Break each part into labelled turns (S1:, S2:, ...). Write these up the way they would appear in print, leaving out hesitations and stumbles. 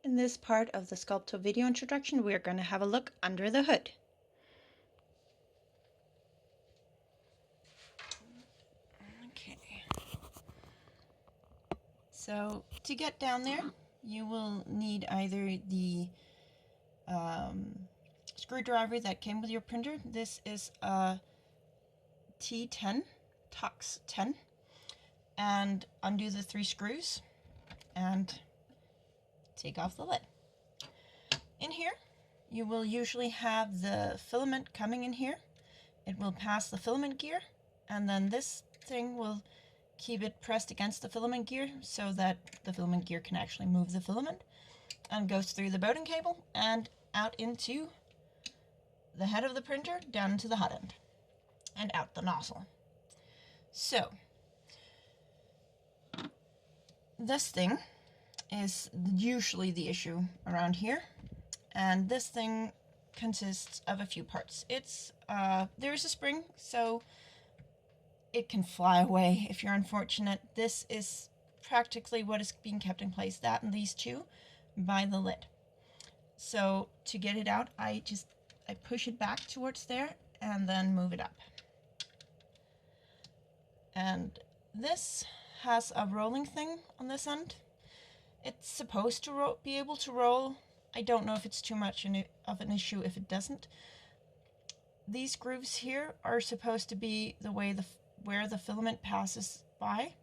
S1: In this part of the Sculpto video introduction, we are going to have a look under the hood. Okay. So to get down there, you will need either the screwdriver that came with your printer. This is a T10, Tux 10, and undo the 3 screws and take off the lid. In here, you will usually have the filament coming in here. It will pass the filament gear, and then this thing will keep it pressed against the filament gear so that the filament gear can actually move the filament, and goes through the bowden cable and out into the head of the printer, down into the hot end, and out the nozzle. So this thing is usually the issue around here, and this thing consists of a few parts. It's there's a spring, so it can fly away if you're unfortunate. This is practically what is being kept in place, that and these two, by the lid. So to get it out, I push it back towards there and then move it up. And this has a rolling thing on this end. It's supposed to be able to roll. I don't know if it's too much of an issue if it doesn't. These grooves here are supposed to be the way where the filament passes by.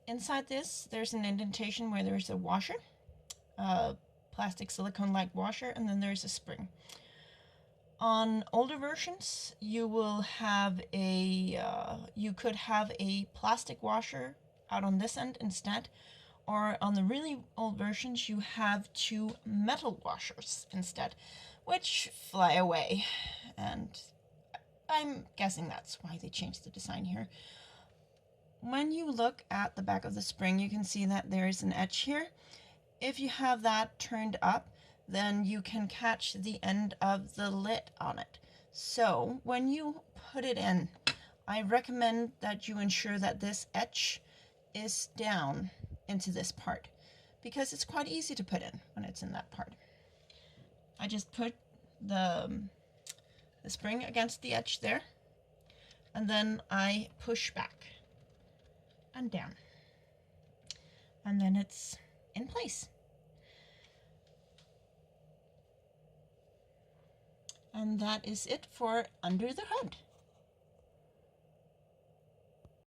S1: Inside this, there's an indentation where there's a washer, a plastic silicone-like washer, and then there's a spring. On older versions, you will have you could have a plastic washer out on this end instead, or on the really old versions you have 2 metal washers instead, which fly away, and I'm guessing that's why they changed the design here. When you look at the back of the spring, you can see that there's an edge here. If you have that turned up, then you can catch the end of the lid on it. So when you put it in, I recommend that you ensure that this edge is down into this part, because it's quite easy to put in when it's in that part. I just put the spring against the edge there, and then I push back and down, and then it's in place. And that is it for under the hood.